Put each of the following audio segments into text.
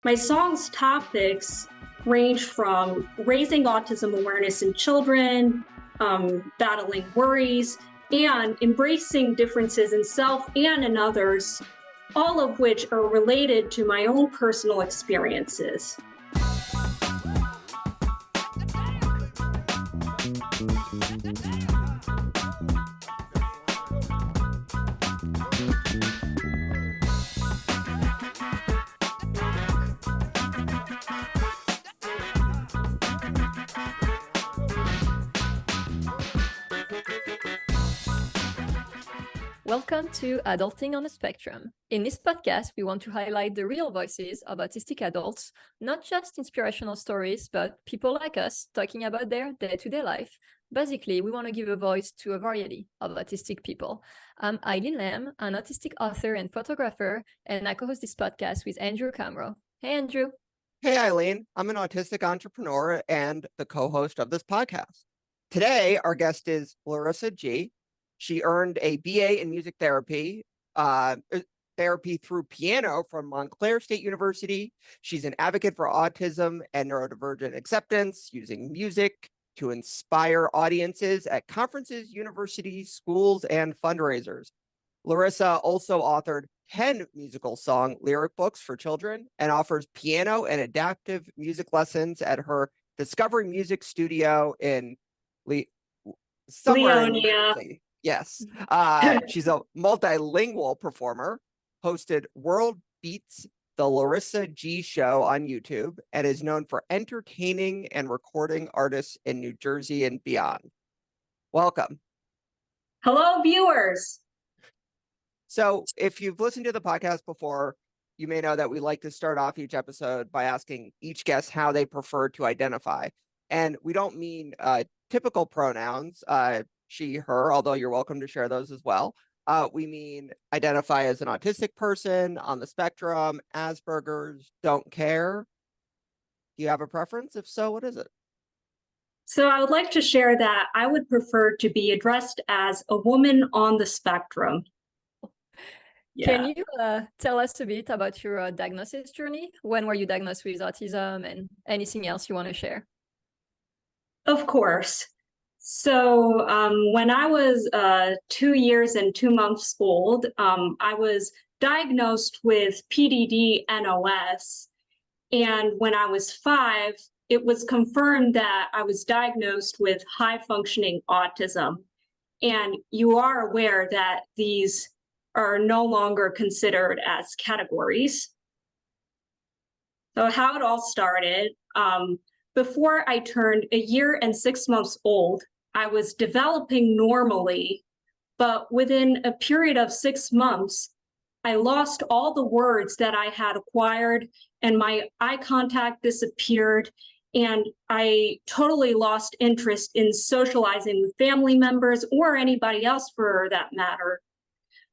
My song's topics range from raising autism awareness in children, battling worries, and embracing differences in self and in others, all of which are related to my own personal experiences. Welcome to Adulting on the Spectrum. In this podcast, we want to highlight the real voices of autistic adults, not just inspirational stories, but people like us talking about their day-to-day life. Basically, we want to give a voice to a variety of autistic people. I'm Eileen Lamb, an autistic author and photographer, and I co-host this podcast with Andrew Komarow. Hey, Andrew. Hey, Eileen. I'm an autistic entrepreneur and the co-host of this podcast. Today, our guest is Larissa G. She earned a BA in music therapy through piano from Montclair State University. She's an advocate for autism and neurodivergent acceptance, using music to inspire audiences at conferences, universities, schools, and fundraisers. Larissa also authored 10 musical song lyric books for children and offers piano and adaptive music lessons at her Discovery Music Studio in somewhere in New Jersey. Yes. She's a multilingual performer, hosted World Beats the Larissa G Show on YouTube, and is known for entertaining and recording artists in New Jersey and beyond. Welcome. Hello, viewers. So if you've listened to the podcast before, you may know that we like to start off each episode by asking each guest how they prefer to identify. And we don't mean typical pronouns, she, her, although you're welcome to share those as well. We mean identify as an autistic person, on the spectrum, Asperger's, don't care. Do you have a preference? If so, what is it? So I would like to share that I would prefer to be addressed as a woman on the spectrum. Yeah. Can you tell us a bit about your diagnosis journey? When were you diagnosed with autism and anything else you want to share? Of course. So when I was 2 years and 2 months old, I was diagnosed with PDD-NOS. And when I was 5, it was confirmed that I was diagnosed with high-functioning autism. And you are aware that these are no longer considered as categories. So how it all started, before I turned 1 year and 6 months old, I was developing normally, but within a period of 6 months, I lost all the words that I had acquired and my eye contact disappeared, and I totally lost interest in socializing with family members or anybody else for that matter.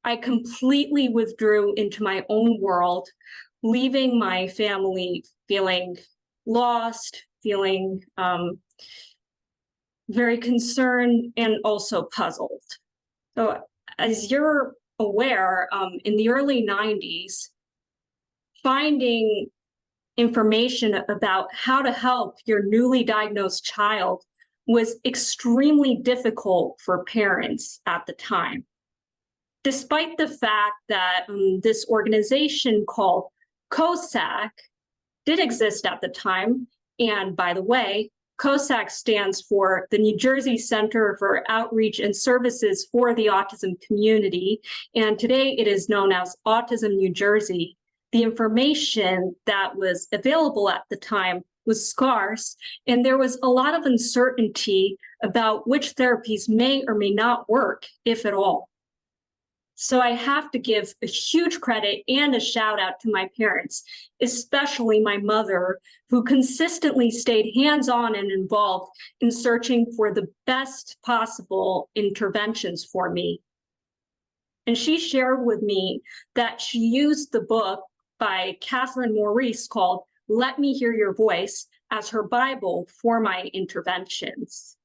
I completely withdrew into my own world, leaving my family feeling lost, feeling very concerned and also puzzled. So as you're aware, in the early 90s, finding information about how to help your newly diagnosed child was extremely difficult for parents at the time. Despite the fact that this organization called COSAC did exist at the time, and by the way, COSAC stands for the New Jersey Center for Outreach and Services for the Autism Community, and today it is known as Autism New Jersey. The information that was available at the time was scarce, and there was a lot of uncertainty about which therapies may or may not work, if at all. So I have to give a huge credit and a shout out to my parents, especially my mother, who consistently stayed hands-on and involved in searching for the best possible interventions for me. And she shared with me that she used the book by Catherine Maurice called Let Me Hear Your Voice as her Bible for my interventions.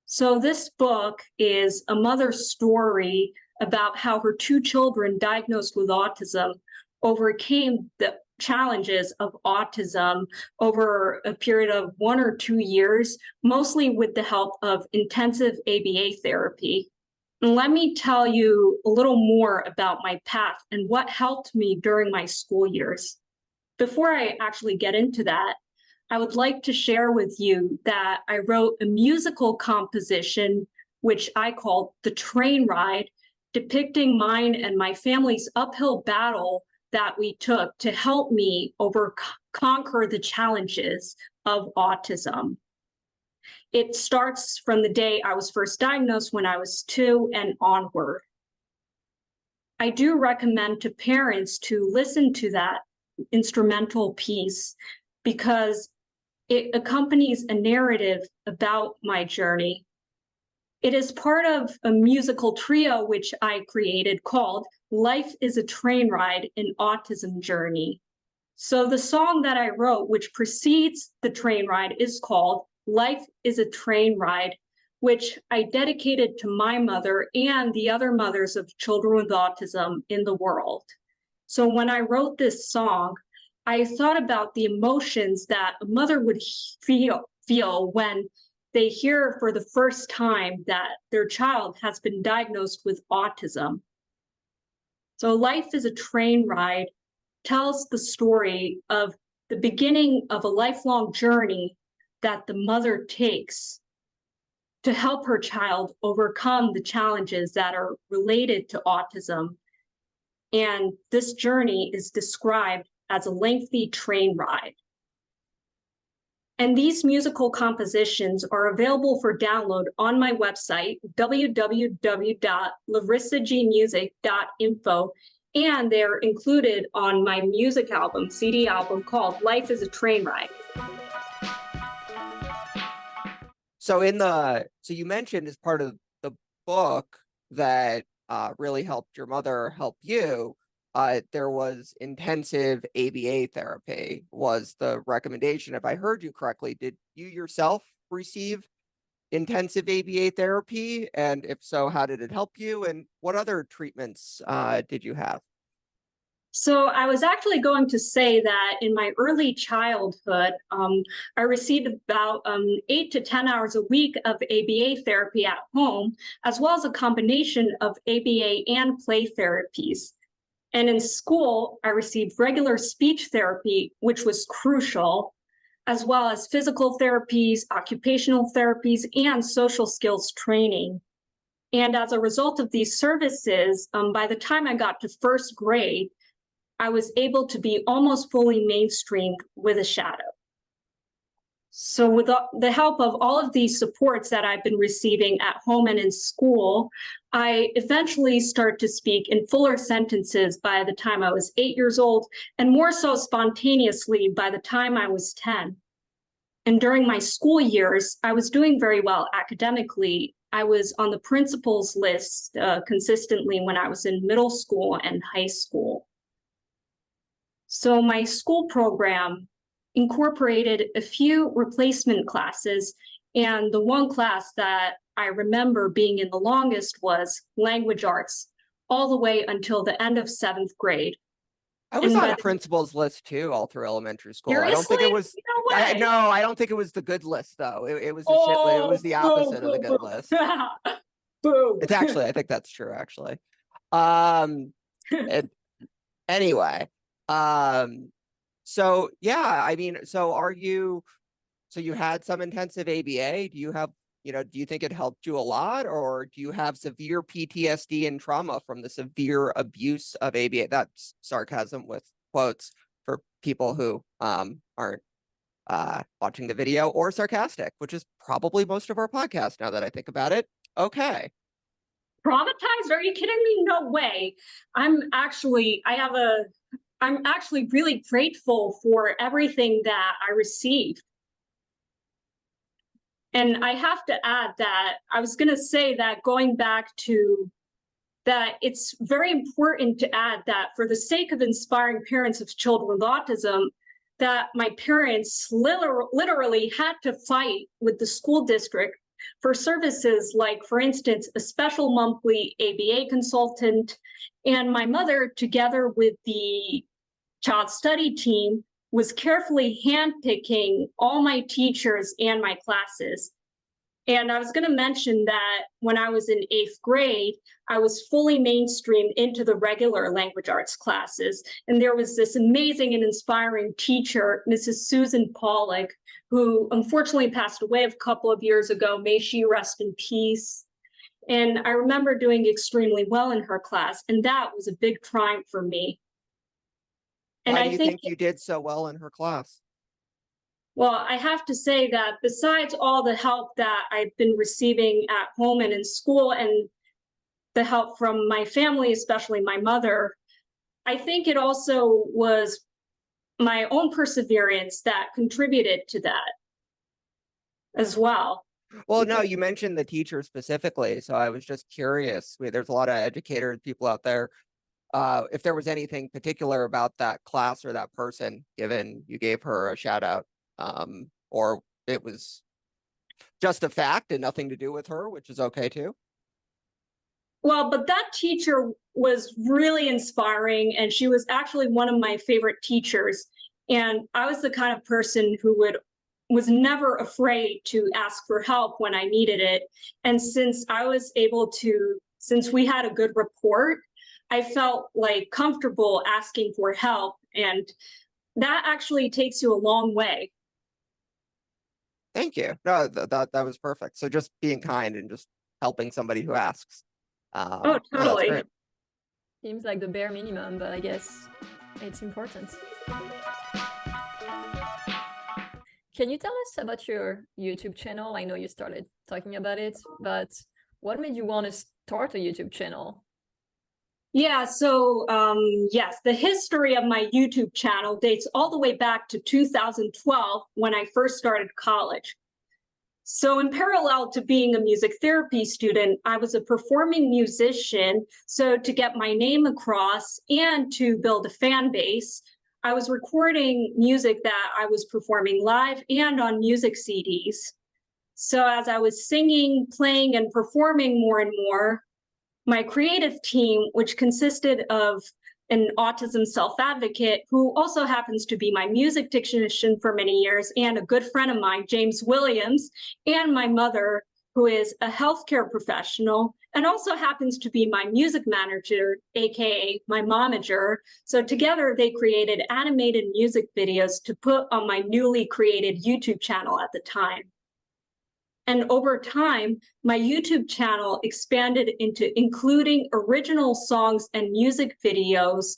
So this book is a mother's story about how her 2 children diagnosed with autism overcame challenges of autism over a period of 1 or 2 years, mostly with the help of intensive ABA therapy. And let me tell you a little more about my path and what helped me during my school years. Before I actually get into that, I would like to share with you that I wrote a musical composition, which I called The Train Ride, depicting mine and my family's uphill battle that we took to help me conquer the challenges of autism. It starts from the day I was first diagnosed when I was 2 and onward. I do recommend to parents to listen to that instrumental piece because it accompanies a narrative about my journey. It is part of a musical trio which I created called Life is a Train Ride, an Autism Journey. So the song that I wrote, which precedes the train ride, is called Life is a Train Ride, which I dedicated to my mother and the other mothers of children with autism in the world. So when I wrote this song, I thought about the emotions that a mother would feel when they hear for the first time that their child has been diagnosed with autism. So Life is a Train Ride tells the story of the beginning of a lifelong journey that the mother takes to help her child overcome the challenges that are related to autism. And this journey is described as a lengthy train ride. And these musical compositions are available for download on my website, www.larissagmusic.info, and they're included on my music album, CD album called Life is a Train Ride. So so you mentioned as part of the book that really helped your mother help you, there was intensive ABA therapy was the recommendation. If I heard you correctly, did you yourself receive intensive ABA therapy? And if so, how did it help you? And what other treatments did you have? So I was actually going to say that in my early childhood, I received about 8 to 10 hours a week of ABA therapy at home, as well as a combination of ABA and play therapies. And in school, I received regular speech therapy, which was crucial, as well as physical therapies, occupational therapies, and social skills training. And as a result of these services, by the time I got to first grade, I was able to be almost fully mainstreamed with a shadow. So with the help of all of these supports that I've been receiving at home and in school, I eventually start to speak in fuller sentences by the time I was 8 years old, and more so spontaneously by the time I was 10. And during my school years, I was doing very well academically. I was on the principal's list consistently when I was in middle school and high school. So my school program incorporated a few replacement classes, and the one class that I remember being in the longest was language arts, all the way until the end of 7th grade. I was on a principal's list too, all through elementary school. Seriously? I don't think it was. No way. No, I don't think it was the good list though. It was the shit list. It was the opposite of the good list. Boo. It's actually, I think that's true. Actually, anyway. So yeah, I mean, so you had some intensive ABA. Do you have, do you think it helped you a lot, or do you have severe PTSD and trauma from the severe abuse of ABA? That's sarcasm with quotes for people who aren't watching the video, or sarcastic, which is probably most of our podcast now that I think about it. Okay. Traumatized? Are you kidding me? No way. I'm actually really grateful for everything that I received. And I have to add that I was going to say that going back to that, it's very important to add that for the sake of inspiring parents of children with autism, that my parents literally had to fight with the school district for services like, for instance, a special monthly ABA consultant, and my mother, together with the child study team was carefully handpicking all my teachers and my classes. And I was going to mention that when I was in 8th grade, I was fully mainstreamed into the regular language arts classes. And there was this amazing and inspiring teacher, Mrs. Susan Pollock, who unfortunately passed away a couple of years ago. May she rest in peace. And I remember doing extremely well in her class, and that was a big triumph for me. And Why do you think you did so well in her class? Well, I have to say that besides all the help that I've been receiving at home and in school, and the help from my family, especially my mother, I think it also was my own perseverance that contributed to that as well. Well, no, you mentioned the teacher specifically, so I was just curious. There's a lot of educators, people out there. If there was anything particular about that class or that person, given you gave her a shout out, or it was just a fact and nothing to do with her, which is okay too. Well, but that teacher was really inspiring, and she was actually one of my favorite teachers. And I was the kind of person who was never afraid to ask for help when I needed it. And since we had a good rapport, I felt like comfortable asking for help, and that actually takes you a long way. Thank you. No, that was perfect. So just being kind and just helping somebody who asks. Oh, totally. No, Seems like the bare minimum, but I guess it's important. Can you tell us about your YouTube channel? I know you started talking about it, but what made you want to start a YouTube channel? Yeah, so yes, the history of my YouTube channel dates all the way back to 2012 when I first started college. So in parallel to being a music therapy student, I was a performing musician. So to get my name across and to build a fan base, I was recording music that I was performing live and on music CDs. So as I was singing, playing, and performing more and more, my creative team, which consisted of an autism self-advocate who also happens to be my music technician for many years and a good friend of mine, James Williams, and my mother, who is a healthcare professional and also happens to be my music manager, aka my momager. So together they created animated music videos to put on my newly created YouTube channel at the time. And over time, my YouTube channel expanded into including original songs and music videos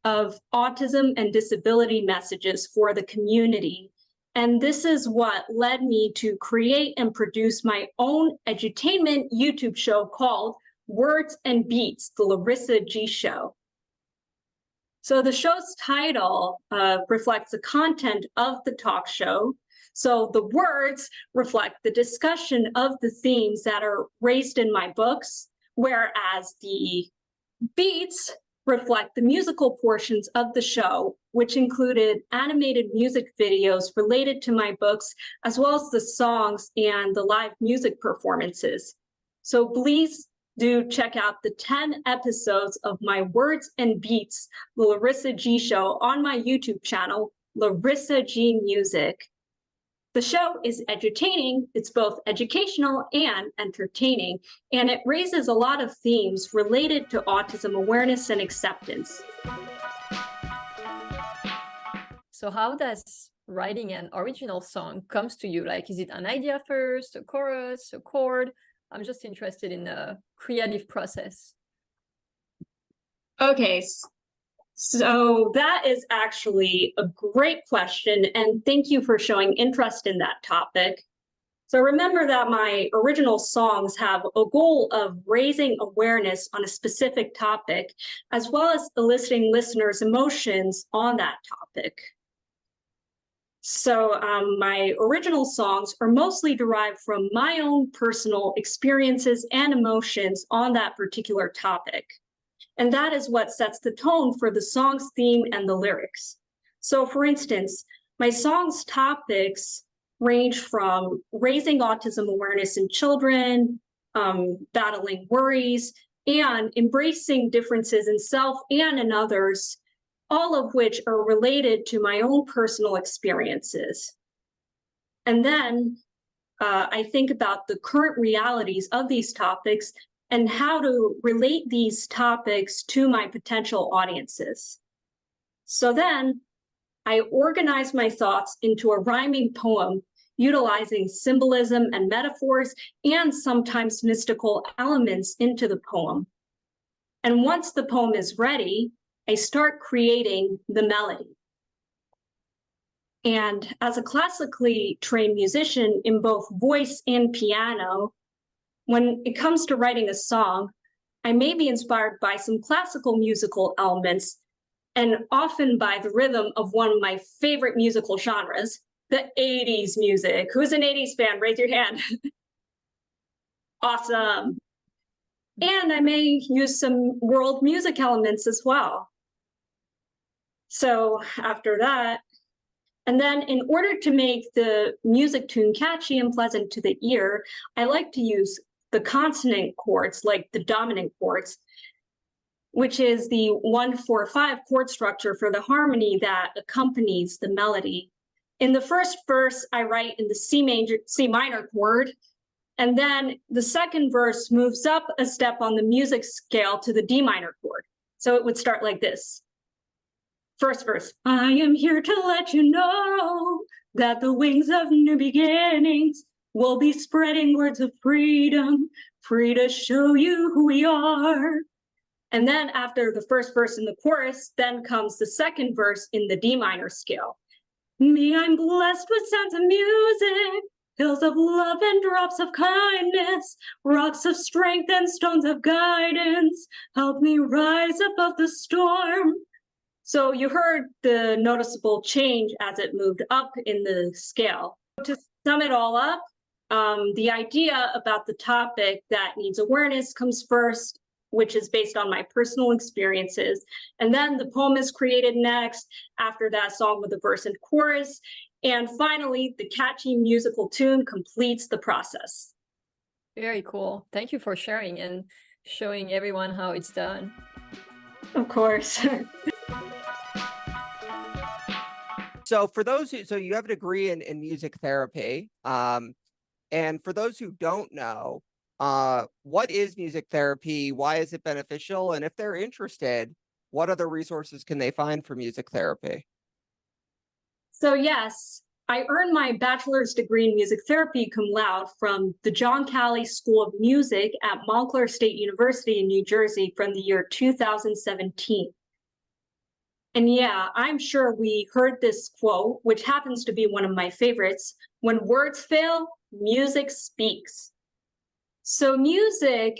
of autism and disability messages for the community. And this is what led me to create and produce my own edutainment YouTube show called Words and Beats, the Larissa G Show. So the show's title reflects the content of the talk show. So the words reflect the discussion of the themes that are raised in my books, whereas the beats reflect the musical portions of the show, which included animated music videos related to my books, as well as the songs and the live music performances. So please do check out the 10 episodes of my Words and Beats, the Larissa G Show, on my YouTube channel, Larissa G Music. The show is edutaining. It's both educational and entertaining, and it raises a lot of themes related to autism awareness and acceptance. So how does writing an original song comes to you? Like, is it an idea first, a chorus, a chord? I'm just interested in the creative process. Okay, so that is actually a great question, and thank you for showing interest in that topic. So remember that my original songs have a goal of raising awareness on a specific topic, as well as eliciting listeners' emotions on that topic. So my original songs are mostly derived from my own personal experiences and emotions on that particular topic. And that is what sets the tone for the song's theme and the lyrics. So for instance, my song's topics range from raising autism awareness in children, battling worries, and embracing differences in self and in others, all of which are related to my own personal experiences. And then I think about the current realities of these topics and how to relate these topics to my potential audiences. So then I organize my thoughts into a rhyming poem utilizing symbolism and metaphors and sometimes mystical elements into the poem. And once the poem is ready, I start creating the melody. And as a classically trained musician in both voice and piano, when it comes to writing a song, I may be inspired by some classical musical elements and often by the rhythm of one of my favorite musical genres, the 80s music. Who's an 80s fan? Raise your hand. Awesome. And I may use some world music elements as well. So after that, and then in order to make the music tune catchy and pleasant to the ear, I like to use the consonant chords, like the dominant chords, which is the 1-4-5 chord structure for the harmony that accompanies the melody. In the first verse, I write in the C minor chord, and then the second verse moves up a step on the music scale to the D minor chord. So it would start like this. First verse, I am here to let you know that the wings of new beginnings will be spreading words of freedom, free to show you who we are. And then after the first verse in the chorus, then comes the second verse in the D minor scale. Me, I'm blessed with sounds of music, hills of love and drops of kindness, rocks of strength and stones of guidance, help me rise above the storm. So you heard the noticeable change as it moved up in the scale. To sum it all up, the idea about the topic that needs awareness comes first, which is based on my personal experiences. And then the poem is created next, after that song with the verse and chorus. And finally, the catchy musical tune completes the process. Very cool. Thank you for sharing and showing everyone how it's done. Of course. So for those who, so you have a degree in music therapy. And for those who don't know, what is music therapy? Why is it beneficial? And if they're interested, what other resources can they find for music therapy? So yes, I earned my bachelor's degree in music therapy cum laude from the John Cali School of Music at Montclair State University in New Jersey from the year 2017. And yeah, I'm sure we heard this quote, which happens to be one of my favorites: when words fail, music speaks. So music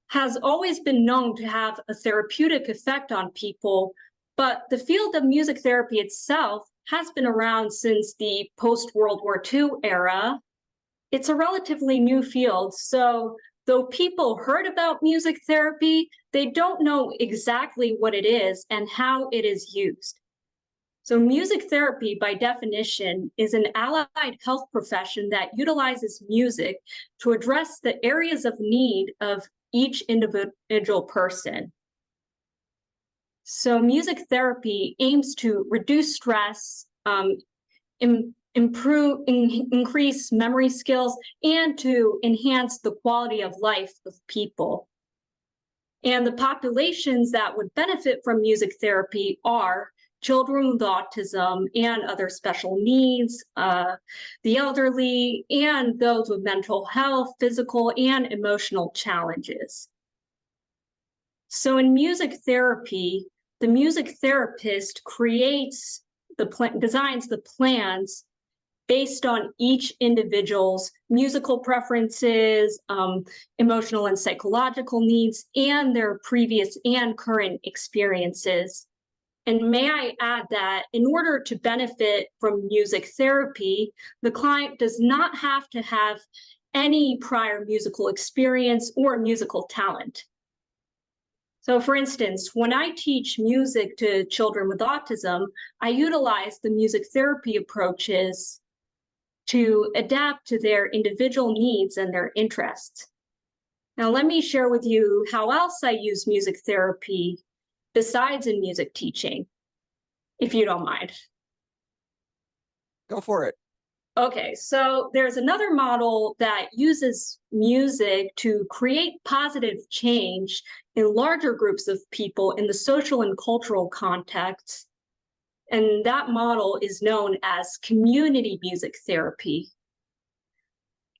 has always been known to have a therapeutic effect on people, but the field of music therapy itself has been around since the post-World War II era. It's a relatively new field, so though people heard about music therapy, they don't know exactly what it is and how it is used. So music therapy, by definition, is an allied health profession that utilizes music to address the areas of need of each individual person. So music therapy aims to reduce stress, increase memory skills, and to enhance the quality of life of people. And the populations that would benefit from music therapy are children with autism and other special needs, the elderly, and those with mental health, physical, and emotional challenges. So in music therapy, the music therapist designs the plans based on each individual's musical preferences, emotional and psychological needs, and their previous and current experiences. And may I add that in order to benefit from music therapy, the client does not have to have any prior musical experience or musical talent. So for instance, when I teach music to children with autism, I utilize the music therapy approaches to adapt to their individual needs and their interests. Now, let me share with you how else I use music therapy besides in music teaching. if you don't mind. Go for it. Okay, so there's another model that uses music to create positive change in larger groups of people in the social and cultural context. And that model is known as community music therapy.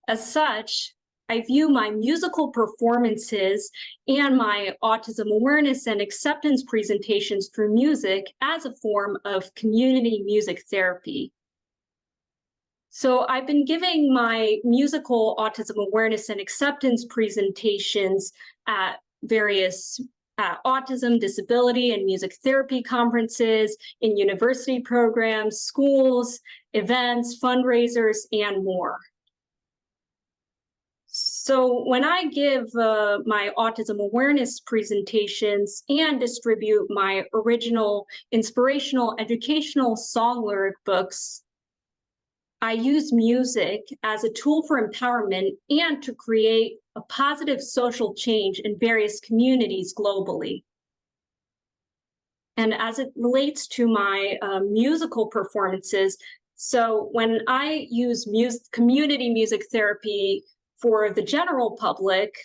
As such, I view my musical performances and my autism awareness and acceptance presentations through music as a form of community music therapy. So I've been giving my musical autism awareness and acceptance presentations at various autism, disability, and music therapy conferences, in university programs, schools, events, fundraisers, and more. So when I give my autism awareness presentations and distribute my original inspirational educational song lyric books, I use music as a tool for empowerment and to create a positive social change in various communities globally. And as it relates to my musical performances, so when I use community music therapy for the general public,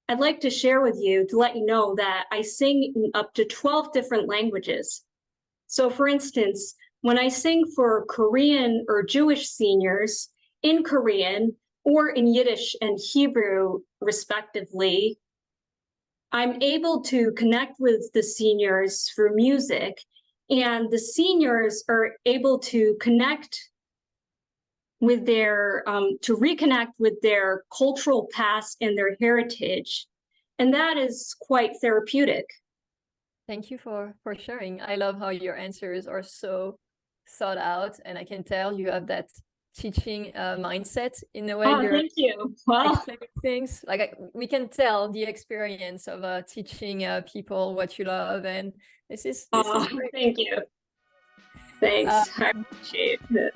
I'd like to share with you to let you know that I sing in up to 12 different languages. So for instance, when I sing for Korean or Jewish seniors in Korean or in Yiddish and Hebrew, respectively, I'm able to connect with the seniors through music, and the seniors are able to connect with their, to reconnect with their cultural past and their heritage. And that is quite therapeutic. Thank you for sharing. I love how your answers are so thought out, and I can tell you have that teaching mindset in the way Oh, you're thank you. Well, explaining things. Like we can tell the experience of teaching people what you love, and this is great. Thank you. Thanks. I appreciate it.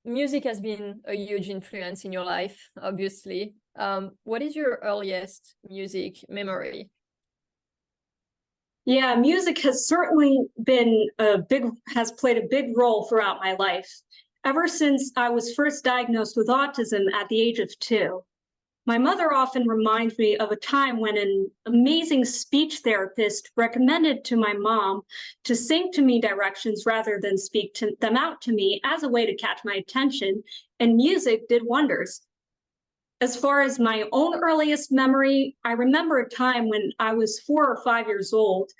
Music has been a huge influence in your life, obviously. What is your earliest music memory? Yeah, music has certainly been has played a big role throughout my life, ever since I was first diagnosed with autism at the age of 2. My mother often reminds me of a time when an amazing speech therapist recommended to my mom to sing to me directions rather than speak them out to me as a way to catch my attention, and music did wonders. As far as my own earliest memory, I remember a time when I was 4 or 5 years old.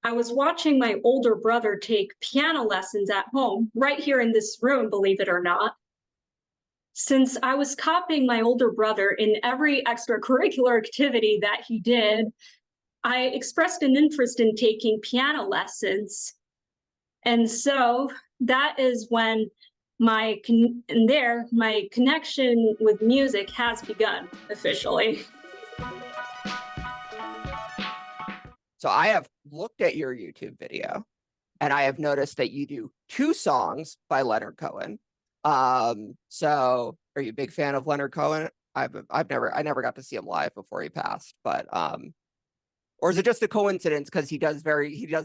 I was watching my older brother take piano lessons at home, right here in this room, believe it or not. Since I was copying my older brother in every extracurricular activity that he did, I expressed an interest in taking piano lessons. And so that is when my connection with music has begun officially. So I have looked at your YouTube video, and I have noticed that you do 2 songs by Leonard Cohen. So are you a big fan of Leonard Cohen? I never got to see him live before he passed, but or is it just a coincidence because he does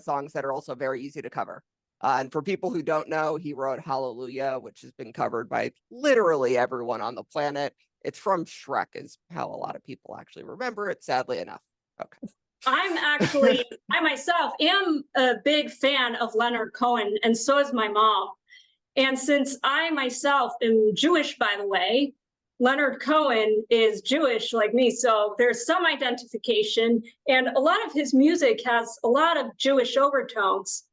songs that are also very easy to cover? And for people who don't know, he wrote Hallelujah, which has been covered by literally everyone on the planet. It's from Shrek, is how a lot of people actually remember it, sadly enough. Okay. I myself am a big fan of Leonard Cohen, and so is my mom. And since I myself am Jewish, by the way, Leonard Cohen is Jewish like me, so there's some identification, and a lot of his music has a lot of Jewish overtones.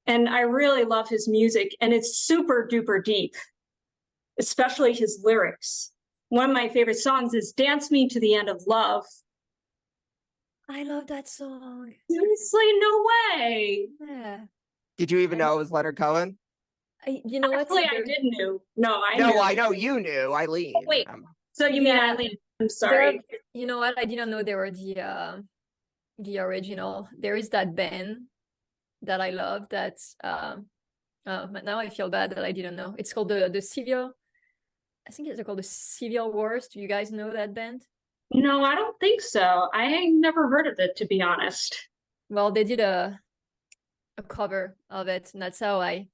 And I really love his music, and it's super duper deep, especially his lyrics. One of my favorite songs is Dance Me to the End of Love. I love that song. Seriously, no way. Yeah. Did you even know it was Leonard Cohen? You know what? Actually, I didn't know. No, I No, knew. I know you knew, Eileen. Oh, wait. So you mean Eileen? I'm sorry. You know what? I didn't know they were the original. There is that band that I love. That's but now I feel bad that I didn't know. It's called the Civil. I think it's called the Civil Wars. Do you guys know that band? No, I don't think so. I never heard of it, to be honest. Well, they did a cover of it, and that's how I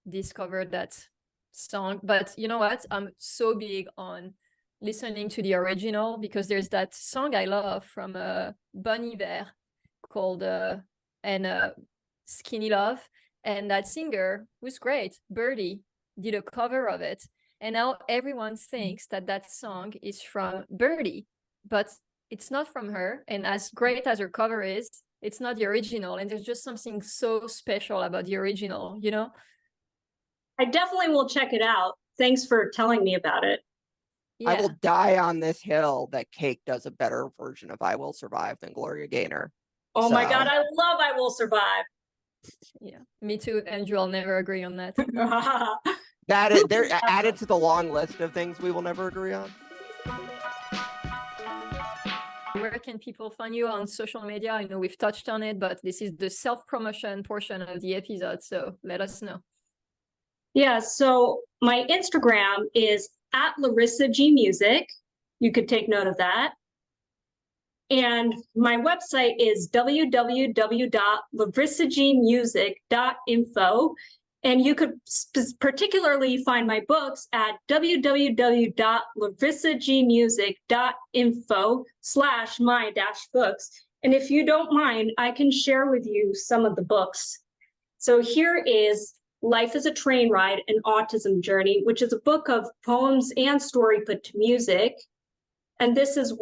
discovered that song. But you know what? I'm so big on listening to the original because there's that song I love from Bon Iver called Skinny Love, and that singer who's great, Birdie, did a cover of it, and now everyone thinks that that song is from Birdie, but it's not from her. And as great as her cover is, it's not the original, and there's just something so special about the original, you know? I definitely will check it out. Thanks for telling me about it. I will die on this hill that Cake does a better version of I Will Survive than Gloria Gaynor. Oh my God, I love I Will Survive. Yeah, me too, Andrew. I'll never agree on that. That is, they're added to the long list of things we will never agree on. Where can people find you on social media? I know we've touched on it, but this is the self-promotion portion of the episode, so let us know. Yeah, so my Instagram is at Larissa G Music. You could take note of that. And my website is www.larissagmusic.info. And you could particularly find my books at www.larissagmusic.info/my-books. And if you don't mind, I can share with you some of the books. So here is Life is a Train Ride, an Autism Journey, which is a book of poems and story put to music. And this is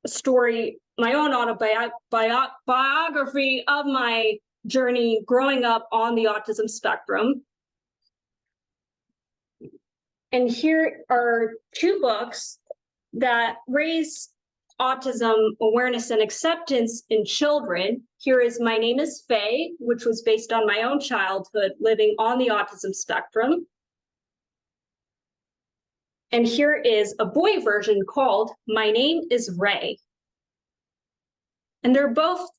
a story, my own autobiography of my journey growing up on the autism spectrum. And here are two books that raise autism awareness and acceptance in children. Here is My Name is Faye, which was based on my own childhood living on the autism spectrum. And here is a boy version called My Name is Ray. And they're both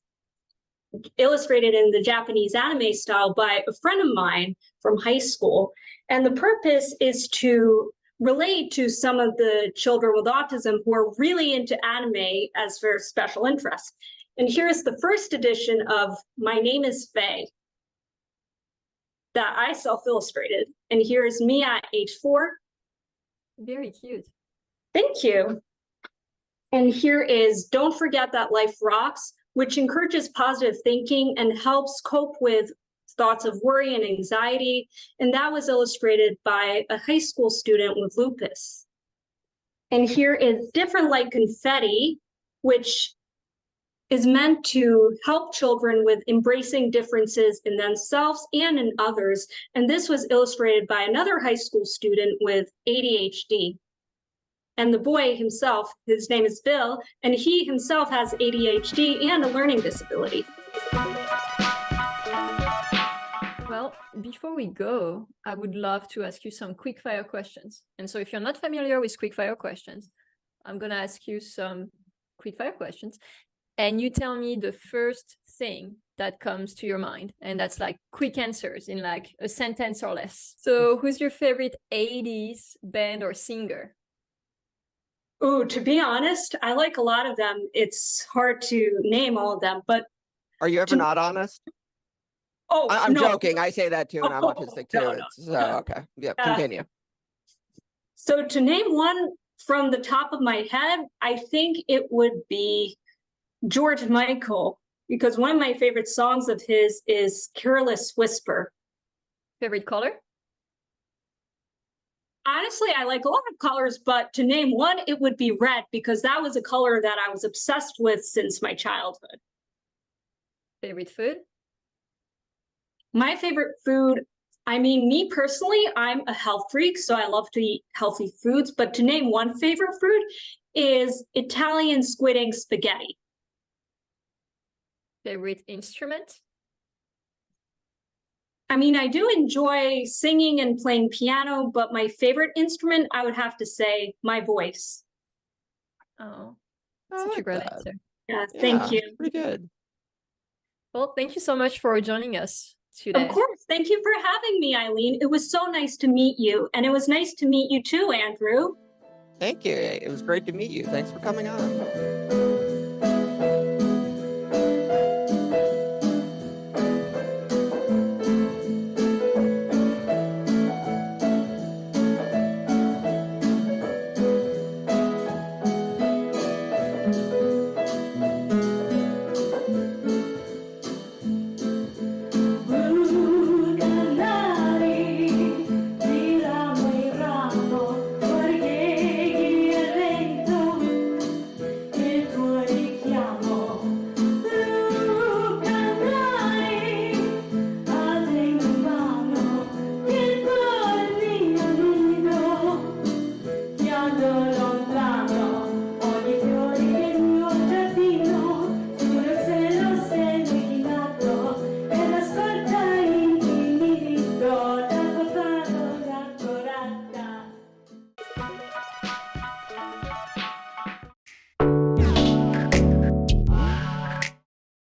illustrated in the Japanese anime style by a friend of mine from high school. And the purpose is to relate to some of the children with autism who are really into anime as their special interest. And here's the first edition of My Name is Faye that I self-illustrated. And here's me at age 4. Very cute. Thank you. And here is Don't Forget That Life Rocks, which encourages positive thinking and helps cope with thoughts of worry and anxiety. And that was illustrated by a high school student with lupus. And here is Different Like Confetti, which is meant to help children with embracing differences in themselves and in others. And this was illustrated by another high school student with ADHD. And the boy himself, his name is Bill, and he himself has ADHD and a learning disability. Well, before we go, I would love to ask you some quickfire questions. And so if you're not familiar with quickfire questions, I'm going to ask you some quickfire questions. And you tell me the first thing that comes to your mind. And that's like quick answers in like a sentence or less. So who's your favorite 80s band or singer? Ooh, to be honest, I like a lot of them. It's hard to name all of them, but... Are you ever not honest? Oh, I'm no. joking. I say that too, and I'm autistic too. No. So, okay. Yeah, continue. So to name one from the top of my head, I think it would be George Michael, because one of my favorite songs of his is Careless Whisper. Favorite color? Honestly, I like a lot of colors, but to name one, it would be red, because that was a color that I was obsessed with since my childhood. Favorite food? My favorite food, I mean, me personally, I'm a health freak, so I love to eat healthy foods, but to name one favorite food is Italian squid ink spaghetti. Favorite instrument? I mean, I do enjoy singing and playing piano, but my favorite instrument, I would have to say, my voice. Oh, such a great answer. Yeah, thank you. Pretty good. Well, thank you so much for joining us today. Of course. Thank you for having me, Eileen. It was so nice to meet you. And it was nice to meet you too, Andrew. Thank you. It was great to meet you. Thanks for coming on.